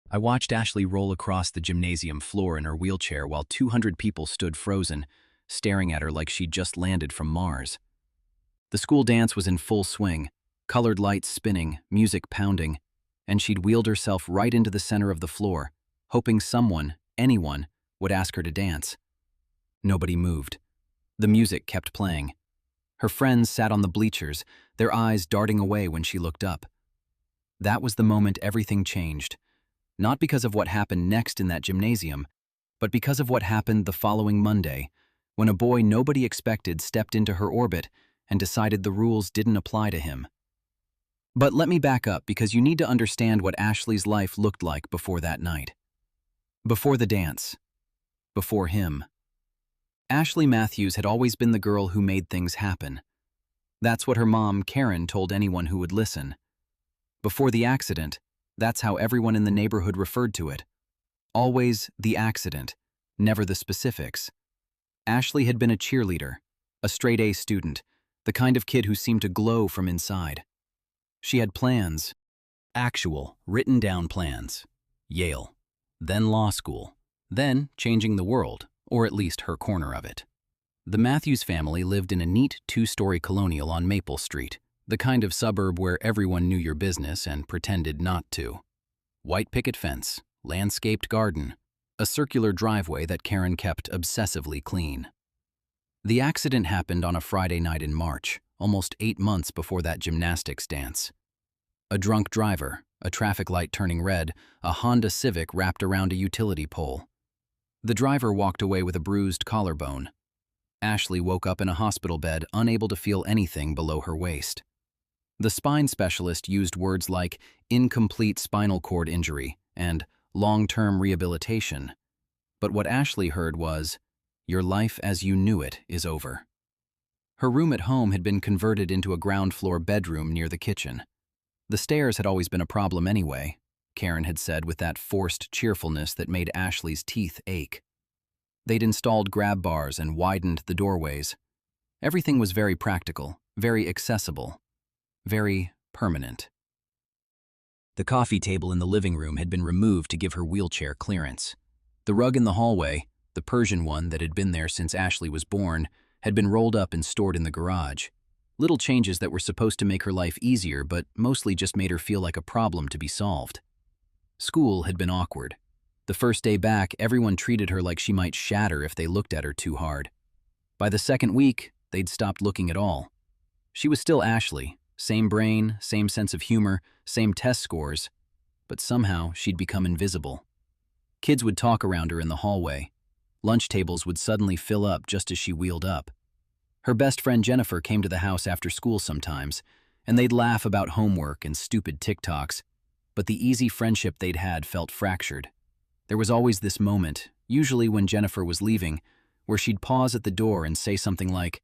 I watched Ashley roll across the gymnasium floor in her wheelchair while 200 people stood frozen, staring at her like she'd just landed from Mars. The school dance was in full swing, colored lights spinning, music pounding, and she'd wheeled herself right into the center of the floor, hoping someone, anyone, would ask her to dance. Nobody moved. The music kept playing. Her friends sat on the bleachers, their eyes darting away when she looked up. That was the moment everything changed. Not because of what happened next in that gymnasium, but because of what happened the following Monday, when a boy nobody expected stepped into her orbit and decided the rules didn't apply to him. But let me back up because you need to understand what Ashley's life looked like before that night. Before the dance. Before him. Ashley Matthews had always been the girl who made things happen. That's what her mom, Karen, told anyone who would listen. Before the accident, that's how everyone in the neighborhood referred to it. Always the accident, never the specifics. Ashley had been a cheerleader, a straight-A student, the kind of kid who seemed to glow from inside. She had plans. Actual, written-down plans. Yale. Then law school. Then changing the world, or at least her corner of it. The Matthews family lived in a neat two-story colonial on Maple Street, the kind of suburb where everyone knew your business and pretended not to. White picket fence, landscaped garden, a circular driveway that Karen kept obsessively clean. The accident happened on a Friday night in March, almost 8 months before that gymnastics dance. A drunk driver, a traffic light turning red, a Honda Civic wrapped around a utility pole. The driver walked away with a bruised collarbone. Ashley woke up in a hospital bed, unable to feel anything below her waist. The spine specialist used words like incomplete spinal cord injury and long-term rehabilitation. But what Ashley heard was, your life as you knew it is over. Her room at home had been converted into a ground-floor bedroom near the kitchen. The stairs had always been a problem anyway, Karen had said with that forced cheerfulness that made Ashley's teeth ache. They'd installed grab bars and widened the doorways. Everything was very practical, very accessible, very permanent. The coffee table in the living room had been removed to give her wheelchair clearance. The rug in the hallway, the Persian one that had been there since Ashley was born, had been rolled up and stored in the garage. Little changes that were supposed to make her life easier, but mostly just made her feel like a problem to be solved. School had been awkward. The first day back, everyone treated her like she might shatter if they looked at her too hard. By the second week, they'd stopped looking at all. She was still Ashley, same brain, same sense of humor, same test scores, but somehow she'd become invisible. Kids would talk around her in the hallway. Lunch tables would suddenly fill up just as she wheeled up. Her best friend Jennifer came to the house after school sometimes, and they'd laugh about homework and stupid TikToks, but the easy friendship they'd had felt fractured. There was always this moment, usually when Jennifer was leaving, where she'd pause at the door and say something like,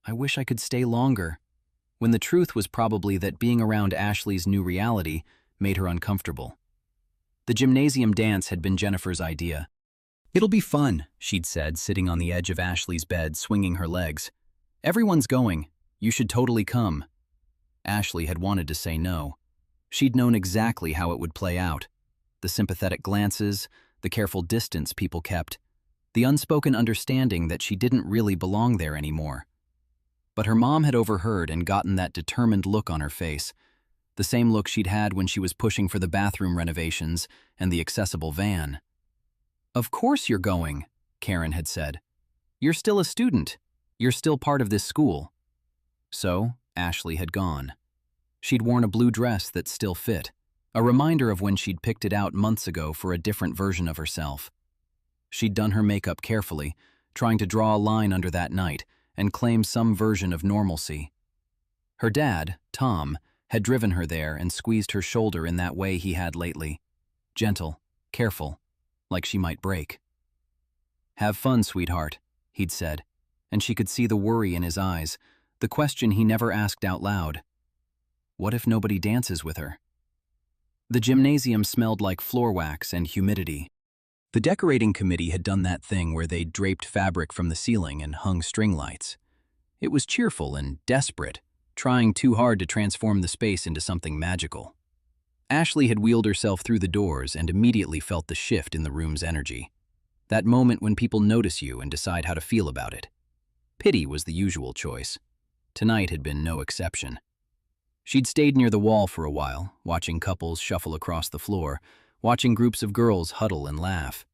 "I wish I could stay longer," when the truth was probably that being around Ashley's new reality made her uncomfortable. The gymnasium dance had been Jennifer's idea. "It'll be fun," she'd said, sitting on the edge of Ashley's bed, swinging her legs. "Everyone's going. You should totally come." Ashley had wanted to say no. She'd known exactly how it would play out. The sympathetic glances, the careful distance people kept, the unspoken understanding that she didn't really belong there anymore. But her mom had overheard and gotten that determined look on her face, the same look she'd had when she was pushing for the bathroom renovations and the accessible van. "Of course you're going," Karen had said. "You're still a student. You're still part of this school." So, Ashley had gone. She'd worn a blue dress that still fit, a reminder of when she'd picked it out months ago for a different version of herself. She'd done her makeup carefully, trying to draw a line under that night and claim some version of normalcy. Her dad, Tom, had driven her there and squeezed her shoulder in that way he had lately. Gentle, careful, like she might break. "Have fun, sweetheart," he'd said, and she could see the worry in his eyes, the question he never asked out loud. What if nobody dances with her? The gymnasium smelled like floor wax and humidity. The decorating committee had done that thing where they'd draped fabric from the ceiling and hung string lights. It was cheerful and desperate, trying too hard to transform the space into something magical. Ashley had wheeled herself through the doors and immediately felt the shift in the room's energy. That moment when people notice you and decide how to feel about it. Pity was the usual choice. Tonight had been no exception. She'd stayed near the wall for a while, watching couples shuffle across the floor, watching groups of girls huddle and laugh.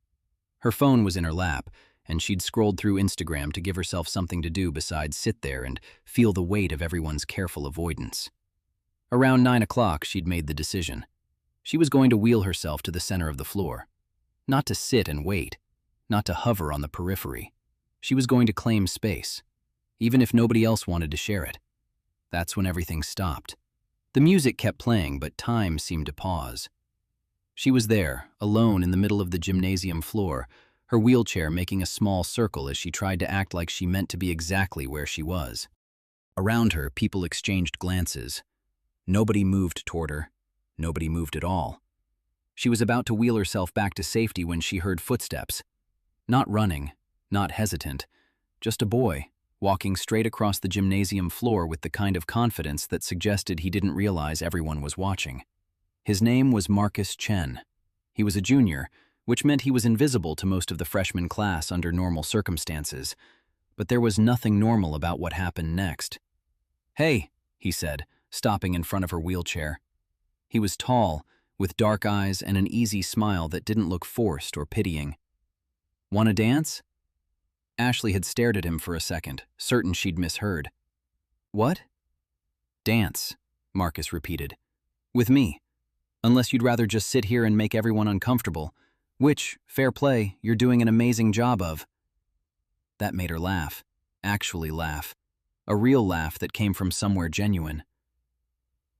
Her phone was in her lap, and she'd scrolled through Instagram to give herself something to do besides sit there and feel the weight of everyone's careful avoidance. Around 9 o'clock, she'd made the decision. She was going to wheel herself to the center of the floor. Not to sit and wait, not to hover on the periphery. She was going to claim space, even if nobody else wanted to share it. That's when everything stopped. The music kept playing, but time seemed to pause. She was there, alone in the middle of the gymnasium floor, her wheelchair making a small circle as she tried to act like she meant to be exactly where she was. Around her, people exchanged glances. Nobody moved toward her. Nobody moved at all. She was about to wheel herself back to safety when she heard footsteps. Not running, not hesitant, just a boy, walking straight across the gymnasium floor with the kind of confidence that suggested he didn't realize everyone was watching. His name was Marcus Chen. He was a junior, which meant he was invisible to most of the freshman class under normal circumstances. But there was nothing normal about what happened next. "Hey," he said, stopping in front of her wheelchair. He was tall, with dark eyes and an easy smile that didn't look forced or pitying. "Want to dance?" Ashley had stared at him for a second, certain she'd misheard. "What?" "Dance," Marcus repeated. "With me. Unless you'd rather just sit here and make everyone uncomfortable, which, fair play, you're doing an amazing job of." That made her laugh. Actually laugh. A real laugh that came from somewhere genuine.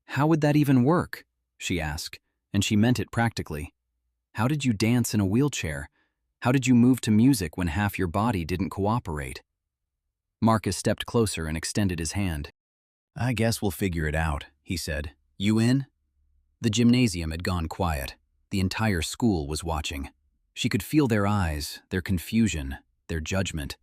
"How would that even work?" she asked, and she meant it practically. "How did you dance in a wheelchair? How did you move to music when half your body didn't cooperate?" Marcus stepped closer and extended his hand. "I guess we'll figure it out," he said. "You in?" The gymnasium had gone quiet. The entire school was watching. She could feel their eyes, their confusion, their judgment.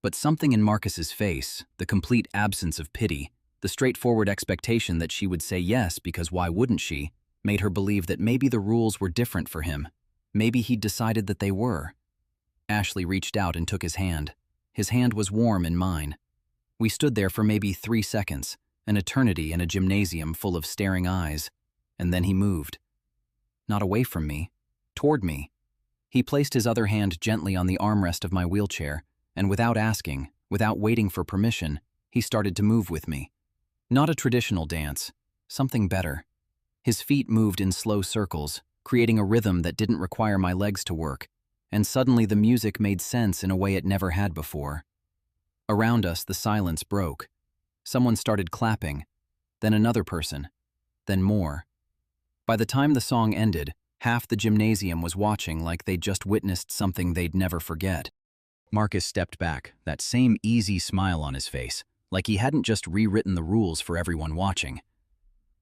But something in Marcus's face, the complete absence of pity, the straightforward expectation that she would say yes because why wouldn't she, made her believe that maybe the rules were different for him. Maybe he'd decided that they were. Ashley reached out and took his hand. His hand was warm in mine. We stood there for maybe 3 seconds, an eternity in a gymnasium full of staring eyes, and then he moved. Not away from me, toward me. He placed his other hand gently on the armrest of my wheelchair, and without asking, without waiting for permission, he started to move with me. Not a traditional dance, something better. His feet moved in slow circles, creating a rhythm that didn't require my legs to work, and suddenly the music made sense in a way it never had before. Around us, the silence broke. Someone started clapping, then another person, then more. By the time the song ended, half the gymnasium was watching like they'd just witnessed something they'd never forget. Marcus stepped back, that same easy smile on his face, like he hadn't just rewritten the rules for everyone watching.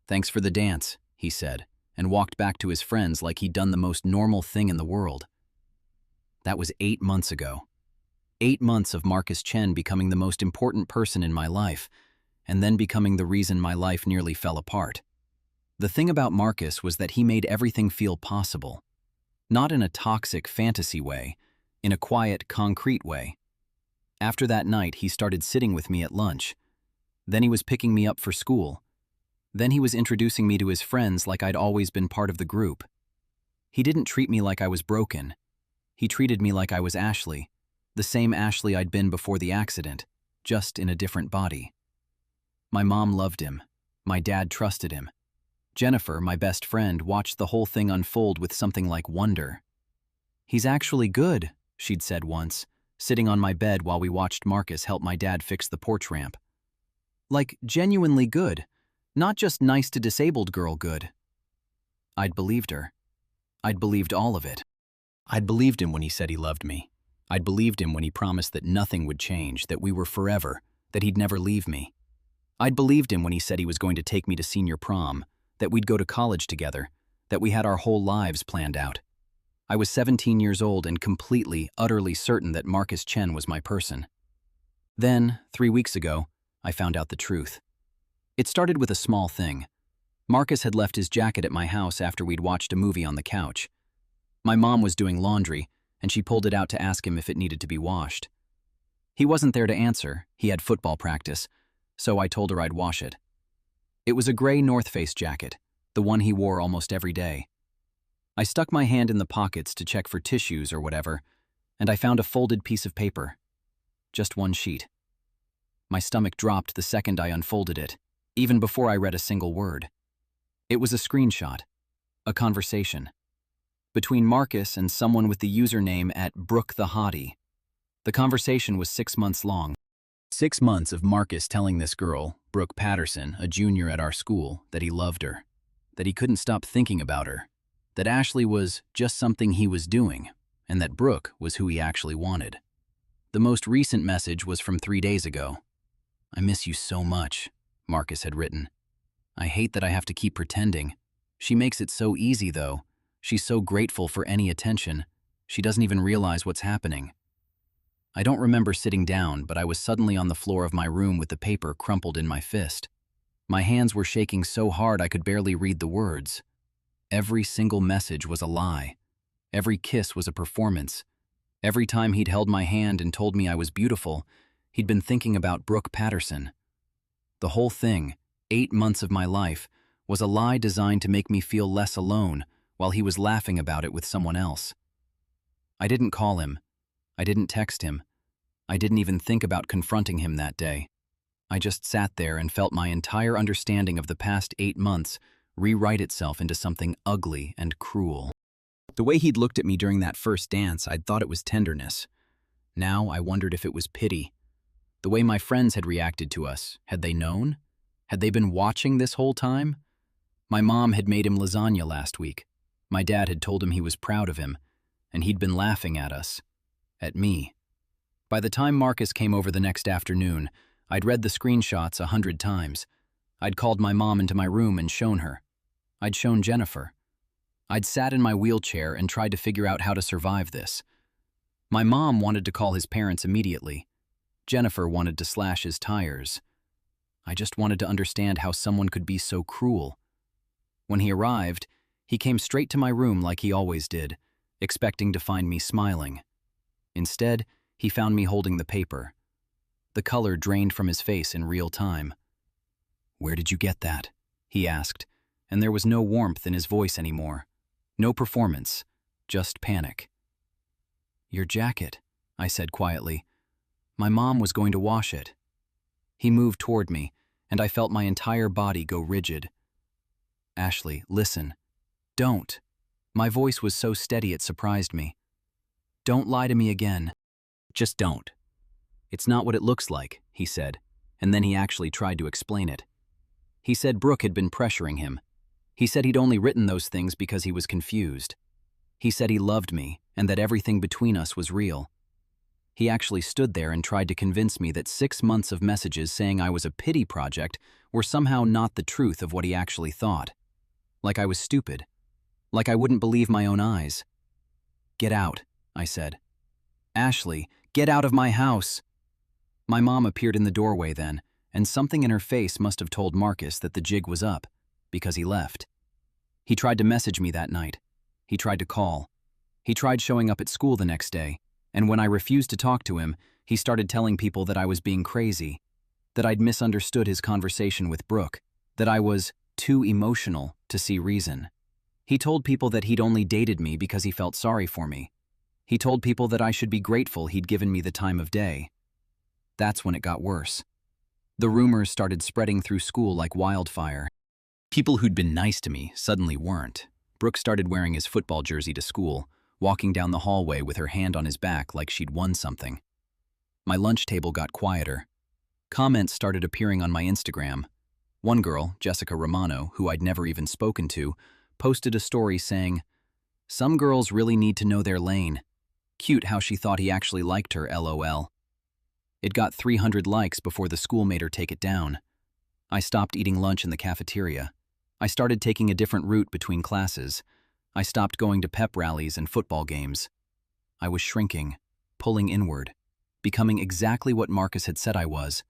"Thanks for the dance," he said, and walked back to his friends like he'd done the most normal thing in the world. That was 8 months ago. 8 months of Marcus Chen becoming the most important person in my life, and then becoming the reason my life nearly fell apart. The thing about Marcus was that he made everything feel possible. Not in a toxic fantasy way, in a quiet, concrete way. After that night, he started sitting with me at lunch. Then he was picking me up for school. Then he was introducing me to his friends like I'd always been part of the group. He didn't treat me like I was broken. He treated me like I was Ashley, the same Ashley I'd been before the accident, just in a different body. My mom loved him. My dad trusted him. Jennifer, my best friend, watched the whole thing unfold with something like wonder. "He's actually good," she'd said once, sitting on my bed while we watched Marcus help my dad fix the porch ramp. Like, genuinely good, not just nice to disabled girl good. I'd believed her. I'd believed all of it. I'd believed him when he said he loved me. I'd believed him when he promised that nothing would change, that we were forever, that he'd never leave me. I'd believed him when he said he was going to take me to senior prom, that we'd go to college together, that we had our whole lives planned out. I was 17 years old and completely, utterly certain that Marcus Chen was my person. Then, 3 weeks ago, I found out the truth. It started with a small thing. Marcus had left his jacket at my house after we'd watched a movie on the couch. My mom was doing laundry, and she pulled it out to ask him if it needed to be washed. He wasn't there to answer, he had football practice, so I told her I'd wash it. It was a gray North Face jacket, the one he wore almost every day. I stuck my hand in the pockets to check for tissues or whatever, and I found a folded piece of paper. Just one sheet. My stomach dropped the second I unfolded it, even before I read a single word. It was a screenshot, a conversation, between Marcus and someone with the username at Brooke the Hottie. The conversation was 6 months long. 6 months of Marcus telling this girl, Brooke Patterson, a junior at our school, that he loved her, that he couldn't stop thinking about her, that Ashley was just something he was doing, and that Brooke was who he actually wanted. The most recent message was from 3 days ago. "I miss you so much," Marcus had written. "I hate that I have to keep pretending. She makes it so easy, though. She's so grateful for any attention. She doesn't even realize what's happening." I don't remember sitting down, but I was suddenly on the floor of my room with the paper crumpled in my fist. My hands were shaking so hard I could barely read the words. Every single message was a lie. Every kiss was a performance. Every time he'd held my hand and told me I was beautiful, he'd been thinking about Brooke Patterson. The whole thing, 8 months of my life, was a lie designed to make me feel less alone while he was laughing about it with someone else. I didn't call him. I didn't text him. I didn't even think about confronting him that day. I just sat there and felt my entire understanding of the past 8 months rewrite itself into something ugly and cruel. The way he'd looked at me during that first dance, I'd thought it was tenderness. Now I wondered if it was pity. The way my friends had reacted to us, had they known? Had they been watching this whole time? My mom had made him lasagna last week. My dad had told him he was proud of him, and he'd been laughing at us. At me. By the time Marcus came over the next afternoon, I'd read the screenshots 100 times. I'd called my mom into my room and shown her. I'd shown Jennifer. I'd sat in my wheelchair and tried to figure out how to survive this. My mom wanted to call his parents immediately. Jennifer wanted to slash his tires. I just wanted to understand how someone could be so cruel. When he arrived, he came straight to my room like he always did, expecting to find me smiling. Instead, he found me holding the paper. The color drained from his face in real time. "Where did you get that?" he asked, and there was no warmth in his voice anymore. No performance, just panic. "Your jacket," I said quietly. "My mom was going to wash it." He moved toward me, and I felt my entire body go rigid. "Ashley, listen. Don't." My voice was so steady it surprised me. "Don't lie to me again. Just don't." "It's not what it looks like," he said, and then he actually tried to explain it. He said Brooke had been pressuring him. He said he'd only written those things because he was confused. He said he loved me and that everything between us was real. He actually stood there and tried to convince me that 6 months of messages saying I was a pity project were somehow not the truth of what he actually thought. Like I was stupid. Like I wouldn't believe my own eyes. "Get out," I said. "Ashley, get out of my house." My mom appeared in the doorway then, and something in her face must have told Marcus that the jig was up, because he left. He tried to message me that night. He tried to call. He tried showing up at school the next day, and when I refused to talk to him, he started telling people that I was being crazy, that I'd misunderstood his conversation with Brooke, that I was too emotional to see reason. He told people that he'd only dated me because he felt sorry for me. He told people that I should be grateful he'd given me the time of day. That's when it got worse. The rumors started spreading through school like wildfire. People who'd been nice to me suddenly weren't. Brooke started wearing his football jersey to school, walking down the hallway with her hand on his back like she'd won something. My lunch table got quieter. Comments started appearing on my Instagram. One girl, Jessica Romano, who I'd never even spoken to, posted a story saying, "Some girls really need to know their lane. Cute how she thought he actually liked her, LOL." It got 300 likes before the school made her take it down. I stopped eating lunch in the cafeteria. I started taking a different route between classes. I stopped going to pep rallies and football games. I was shrinking, pulling inward, becoming exactly what Marcus had said I was,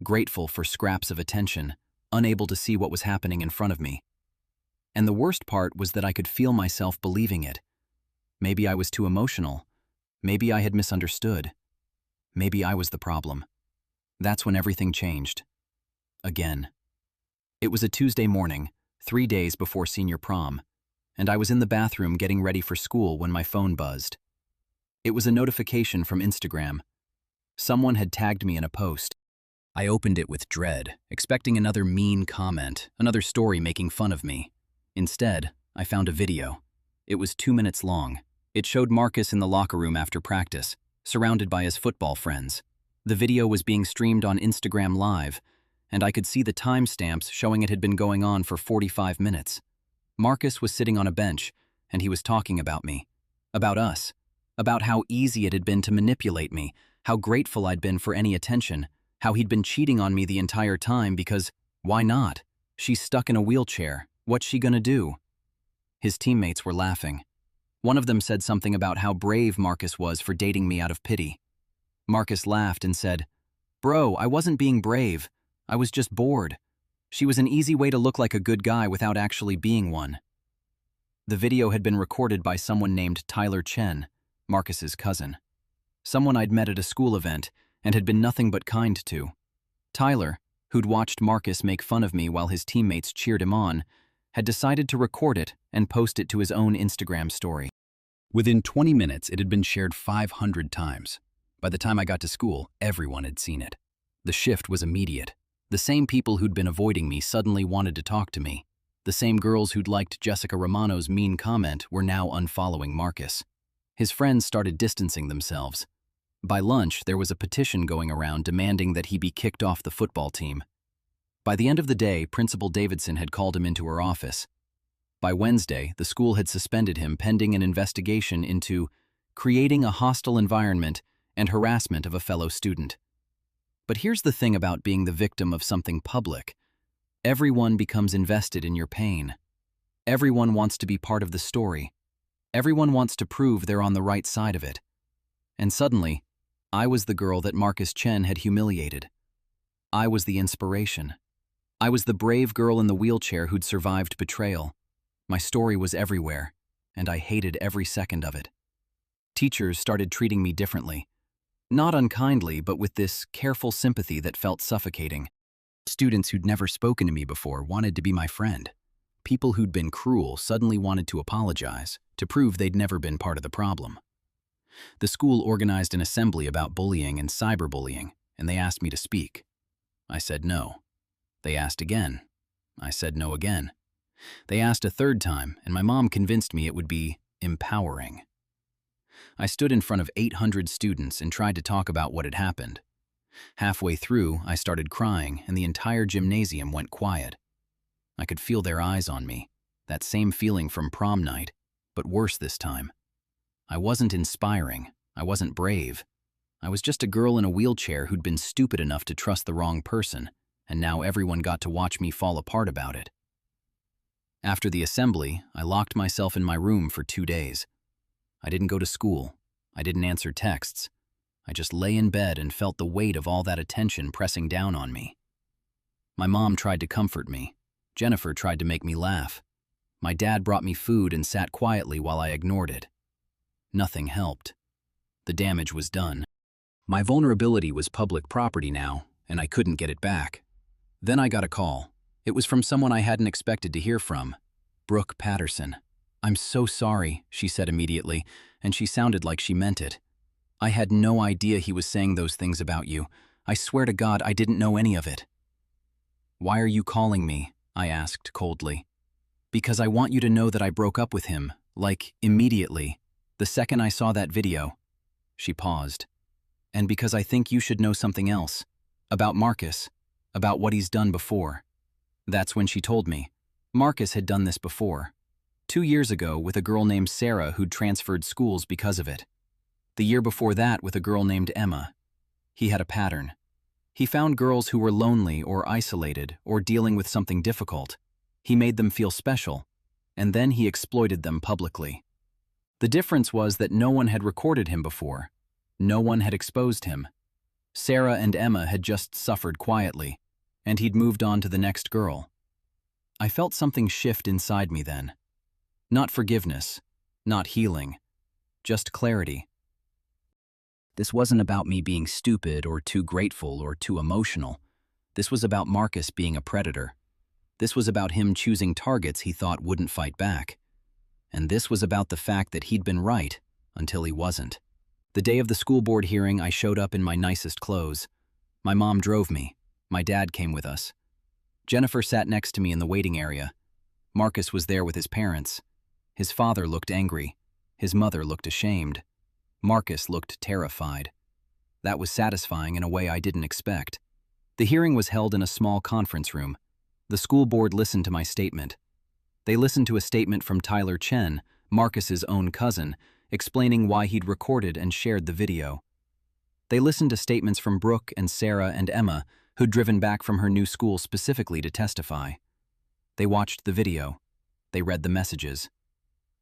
grateful for scraps of attention, unable to see what was happening in front of me. And the worst part was that I could feel myself believing it. Maybe I was too emotional. Maybe I had misunderstood. Maybe I was the problem. That's when everything changed. Again. It was a Tuesday morning, 3 days before senior prom, and I was in the bathroom getting ready for school when my phone buzzed. It was a notification from Instagram. Someone had tagged me in a post. I opened it with dread, expecting another mean comment, another story making fun of me. Instead, I found a video. It was 2 minutes long. It showed Marcus in the locker room after practice, surrounded by his football friends. The video was being streamed on Instagram Live, and I could see the timestamps showing it had been going on for 45 minutes. Marcus was sitting on a bench, and he was talking about me, about us, about how easy it had been to manipulate me, how grateful I'd been for any attention, how he'd been cheating on me the entire time because, why not? She's stuck in a wheelchair. What's she gonna do? His teammates were laughing. One of them said something about how brave Marcus was for dating me out of pity. Marcus laughed and said, "Bro, I wasn't being brave. I was just bored. She was an easy way to look like a good guy without actually being one." The video had been recorded by someone named Tyler Chen, Marcus's cousin. Someone I'd met at a school event and had been nothing but kind to. Tyler, who'd watched Marcus make fun of me while his teammates cheered him on, had decided to record it and post it to his own Instagram story. Within 20 minutes, it had been shared 500 times. By the time I got to school, everyone had seen it. The shift was immediate. The same people who'd been avoiding me suddenly wanted to talk to me. The same girls who'd liked Jessica Romano's mean comment were now unfollowing Marcus. His friends started distancing themselves. By lunch, there was a petition going around demanding that he be kicked off the football team. By the end of the day, Principal Davidson had called him into her office. By Wednesday, the school had suspended him pending an investigation into creating a hostile environment and harassment of a fellow student. But here's the thing about being the victim of something public. Everyone becomes invested in your pain. Everyone wants to be part of the story. Everyone wants to prove they're on the right side of it. And suddenly, I was the girl that Marcus Chen had humiliated. I was the inspiration. I was the brave girl in the wheelchair who'd survived betrayal. My story was everywhere, and I hated every second of it. Teachers started treating me differently. Not unkindly, but with this careful sympathy that felt suffocating. Students who'd never spoken to me before wanted to be my friend. People who'd been cruel suddenly wanted to apologize, to prove they'd never been part of the problem. The school organized an assembly about bullying and cyberbullying, and they asked me to speak. I said no. They asked again. I said no again. They asked a third time, and my mom convinced me it would be empowering. I stood in front of 800 students and tried to talk about what had happened. Halfway through, I started crying, and the entire gymnasium went quiet. I could feel their eyes on me, that same feeling from prom night, but worse this time. I wasn't inspiring. I wasn't brave. I was just a girl in a wheelchair who'd been stupid enough to trust the wrong person, and now everyone got to watch me fall apart about it. After the assembly, I locked myself in my room for 2 days. I didn't go to school. I didn't answer texts. I just lay in bed and felt the weight of all that attention pressing down on me. My mom tried to comfort me. Jennifer tried to make me laugh. My dad brought me food and sat quietly while I ignored it. Nothing helped. The damage was done. My vulnerability was public property now, and I couldn't get it back. Then I got a call. It was from someone I hadn't expected to hear from, Brooke Patterson. "I'm so sorry," she said immediately, and she sounded like she meant it. "I had no idea he was saying those things about you. I swear to God I didn't know any of it." "Why are you calling me?" I asked coldly. "Because I want you to know that I broke up with him, like, immediately, the second I saw that video." She paused. "And because I think you should know something else, about Marcus, about what he's done before." That's when she told me. Marcus had done this before. 2 years ago with a girl named Sarah who'd transferred schools because of it. The year before that with a girl named Emma. He had a pattern. He found girls who were lonely or isolated or dealing with something difficult. He made them feel special, and then he exploited them publicly. The difference was that no one had recorded him before. No one had exposed him. Sarah and Emma had just suffered quietly, and he'd moved on to the next girl. I felt something shift inside me then. Not forgiveness, not healing, just clarity. This wasn't about me being stupid or too grateful or too emotional. This was about Marcus being a predator. This was about him choosing targets he thought wouldn't fight back. And this was about the fact that he'd been right until he wasn't. The day of the school board hearing, I showed up in my nicest clothes. My mom drove me. My dad came with us. Jennifer sat next to me in the waiting area. Marcus was there with his parents. His father looked angry. His mother looked ashamed. Marcus looked terrified. That was satisfying in a way I didn't expect. The hearing was held in a small conference room. The school board listened to my statement. They listened to a statement from Tyler Chen, Marcus's own cousin, explaining why he'd recorded and shared the video. They listened to statements from Brooke and Sarah and Emma, who'd driven back from her new school specifically to testify. They watched the video. They read the messages.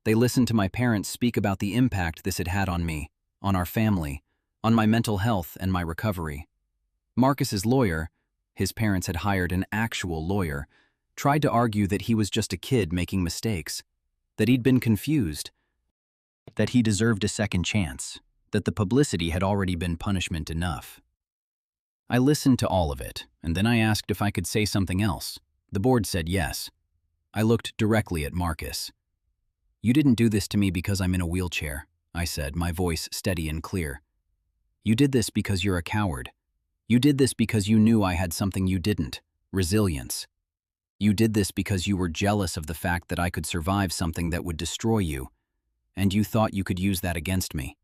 They listened to my parents speak about the impact this had had on me, on our family, on my mental health and my recovery. Marcus's lawyer, his parents had hired an actual lawyer, tried to argue that he was just a kid making mistakes, that he'd been confused, that he deserved a second chance, that the publicity had already been punishment enough. I listened to all of it, and then I asked if I could say something else. The board said yes. I looked directly at Marcus. "You didn't do this to me because I'm in a wheelchair," I said, my voice steady and clear. "You did this because you're a coward. You did this because you knew I had something you didn't, resilience. You did this because you were jealous of the fact that I could survive something that would destroy you, and you thought you could use that against me.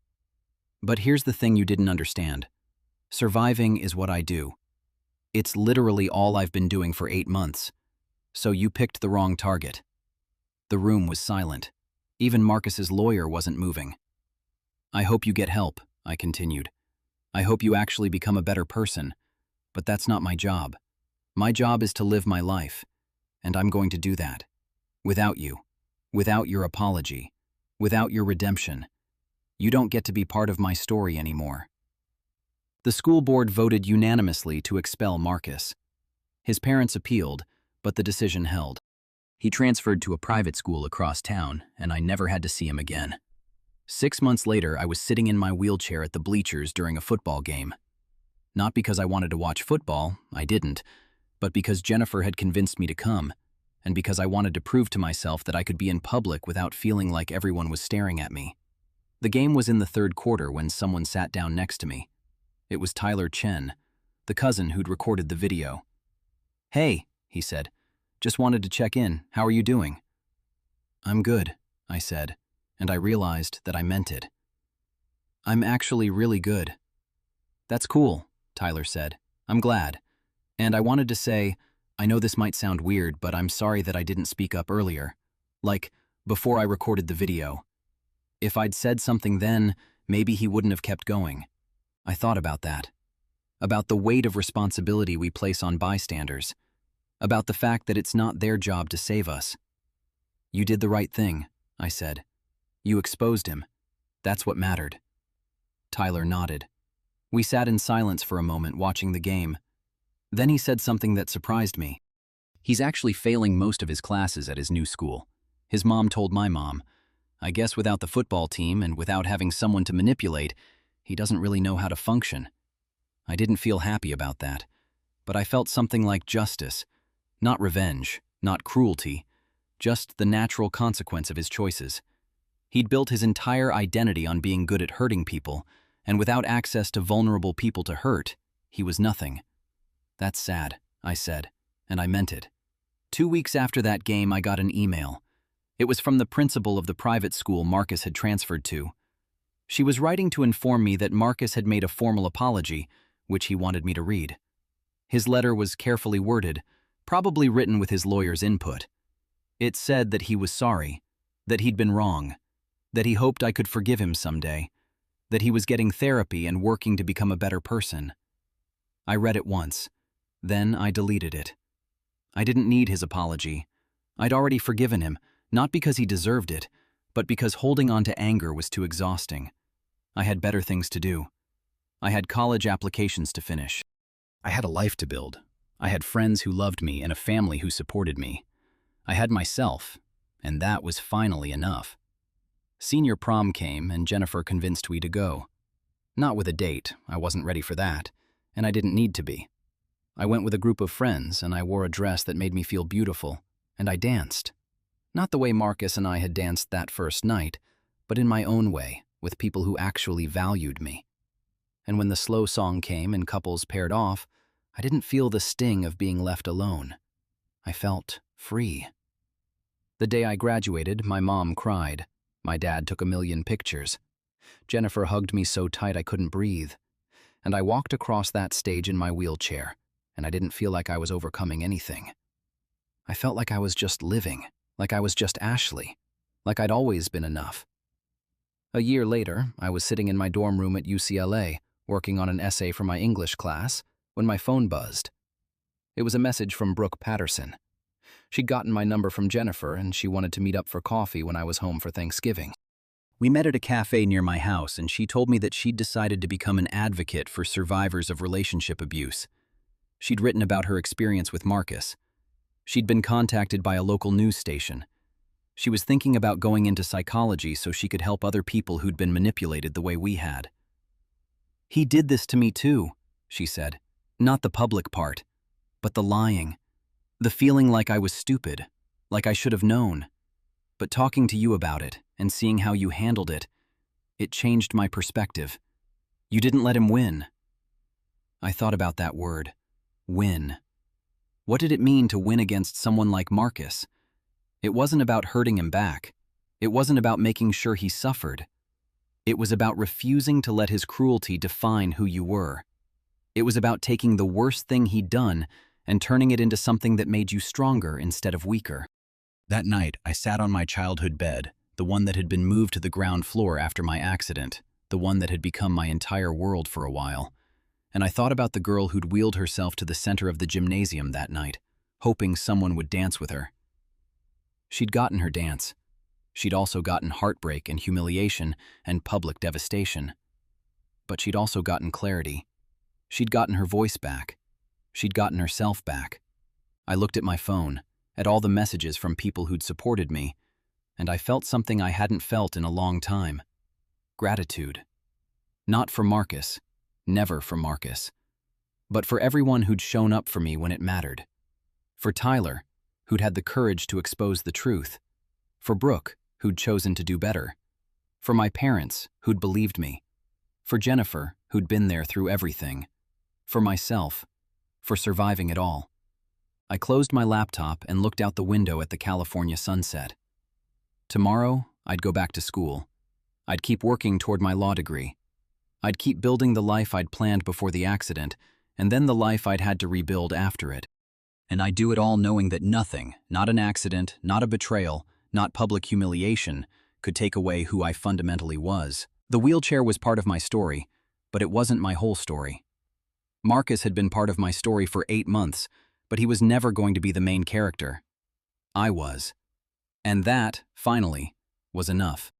But here's the thing you didn't understand. Surviving is what I do. It's literally all I've been doing for 8 months. So you picked the wrong target." The room was silent. Even Marcus's lawyer wasn't moving. "I hope you get help," I continued. "I hope you actually become a better person. But that's not my job. My job is to live my life. And I'm going to do that. Without you. Without your apology. Without your redemption. You don't get to be part of my story anymore." The school board voted unanimously to expel Marcus. His parents appealed, but the decision held. He transferred to a private school across town, and I never had to see him again. 6 months later, I was sitting in my wheelchair at the bleachers during a football game. Not because I wanted to watch football, I didn't, but because Jennifer had convinced me to come, and because I wanted to prove to myself that I could be in public without feeling like everyone was staring at me. The game was in the third quarter when someone sat down next to me. It was Tyler Chen, the cousin who'd recorded the video. "Hey," he said, "just wanted to check in. How are you doing?" "I'm good," I said, and I realized that I meant it. "I'm actually really good." "That's cool," Tyler said. "I'm glad. And I wanted to say, I know this might sound weird, but I'm sorry that I didn't speak up earlier. Like, before I recorded the video. If I'd said something then, maybe he wouldn't have kept going. I thought about that. About the weight of responsibility we place on bystanders. About the fact that it's not their job to save us. You did the right thing, I said. You exposed him. That's what mattered. Tyler nodded. We sat in silence for a moment watching the game. Then he said something that surprised me. He's actually failing most of his classes at his new school. His mom told my mom. I guess without the football team and without having someone to manipulate, he doesn't really know how to function. I didn't feel happy about that, but I felt something like justice. Not revenge, not cruelty, just the natural consequence of his choices. He'd built his entire identity on being good at hurting people, and without access to vulnerable people to hurt, he was nothing. That's sad, I said, and I meant it. 2 weeks after that game, I got an email. It was from the principal of the private school Marcus had transferred to. She was writing to inform me that Marcus had made a formal apology, which he wanted me to read. His letter was carefully worded, probably written with his lawyer's input. It said that he was sorry, that he'd been wrong, that he hoped I could forgive him someday, that he was getting therapy and working to become a better person. I read it once. Then I deleted it. I didn't need his apology. I'd already forgiven him, not because he deserved it, but because holding on to anger was too exhausting. I had better things to do. I had college applications to finish. I had a life to build. I had friends who loved me and a family who supported me. I had myself, and that was finally enough. Senior prom came, and Jennifer convinced me to go. Not with a date, I wasn't ready for that, and I didn't need to be. I went with a group of friends, and I wore a dress that made me feel beautiful, and I danced. Not the way Marcus and I had danced that first night, but in my own way, with people who actually valued me. And when the slow song came and couples paired off, I didn't feel the sting of being left alone. I felt free. The day I graduated, my mom cried. My dad took a million pictures. Jennifer hugged me so tight I couldn't breathe. And I walked across that stage in my wheelchair, and I didn't feel like I was overcoming anything. I felt like I was just living, like I was just Ashley, like I'd always been enough. A year later, I was sitting in my dorm room at UCLA, working on an essay for my English class, when my phone buzzed. It was a message from Brooke Patterson. She'd gotten my number from Jennifer, and she wanted to meet up for coffee when I was home for Thanksgiving. We met at a cafe near my house, and she told me that she'd decided to become an advocate for survivors of relationship abuse. She'd written about her experience with Marcus. She'd been contacted by a local news station. She was thinking about going into psychology so she could help other people who'd been manipulated the way we had. "He did this to me too," she said. "Not the public part, but the lying. The feeling like I was stupid, like I should have known. But talking to you about it and seeing how you handled it, it changed my perspective. You didn't let him win." I thought about that word, win. What did it mean to win against someone like Marcus? It wasn't about hurting him back. It wasn't about making sure he suffered. It was about refusing to let his cruelty define who you were. It was about taking the worst thing he'd done and turning it into something that made you stronger instead of weaker. That night, I sat on my childhood bed, the one that had been moved to the ground floor after my accident, the one that had become my entire world for a while. And I thought about the girl who'd wheeled herself to the center of the gymnasium that night, hoping someone would dance with her. She'd gotten her dance. She'd also gotten heartbreak and humiliation and public devastation. But she'd also gotten clarity. She'd gotten her voice back. She'd gotten herself back. I looked at my phone, at all the messages from people who'd supported me, and I felt something I hadn't felt in a long time. Gratitude. Not for Marcus, never for Marcus, but for everyone who'd shown up for me when it mattered. For Tyler, who'd had the courage to expose the truth. For Brooke, who'd chosen to do better. For my parents, who'd believed me. For Jennifer, who'd been there through everything. For myself, for surviving it all. I closed my laptop and looked out the window at the California sunset. Tomorrow, I'd go back to school. I'd keep working toward my law degree. I'd keep building the life I'd planned before the accident, and then the life I'd had to rebuild after it. And I'd do it all knowing that nothing, not an accident, not a betrayal, not public humiliation, could take away who I fundamentally was. The wheelchair was part of my story, but it wasn't my whole story. Marcus had been part of my story for 8 months, but he was never going to be the main character. I was. And that, finally, was enough.